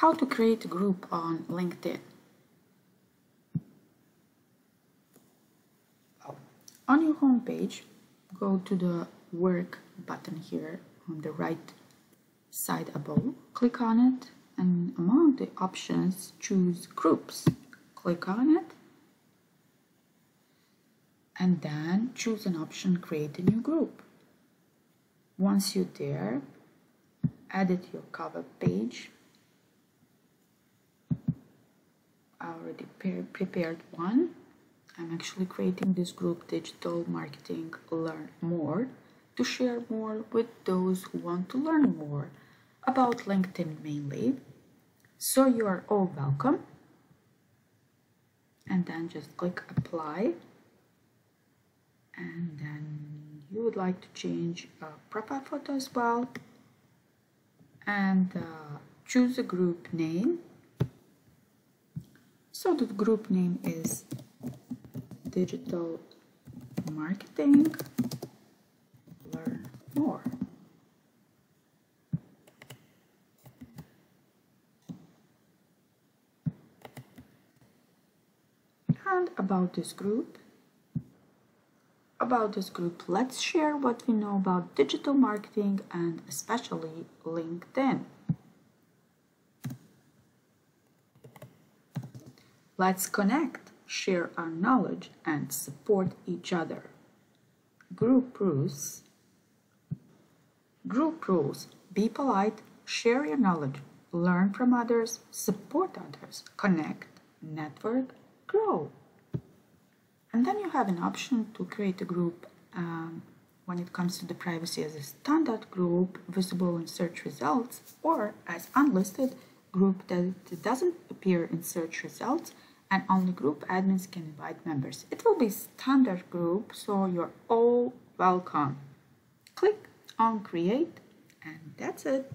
How to create a group on LinkedIn. On your home page, go to the work button here on the right side above. Click on it, and among the options, choose groups. Click on it, and then choose an option, create a new group. Once you're there, edit your cover page. I already prepared one. I'm actually creating this group, Digital Marketing Learn More, to share more with those who want to learn more about LinkedIn mainly. So you are all welcome. And then just click apply. And then you would like to change a profile photo as well. And choose a group name. So the group name is Digital Marketing Learn More. And about this group, let's share what we know about digital marketing and especially LinkedIn. Let's connect, share our knowledge, and support each other. Group rules. Group rules. Be polite, share your knowledge, learn from others, support others, connect, network, grow. And then you have an option to create a group when it comes to the privacy as a standard group, visible in search results, or as unlisted group that doesn't appear in search results, and only group admins can invite members. It will be standard group, so you're all welcome. Click on create, and that's it.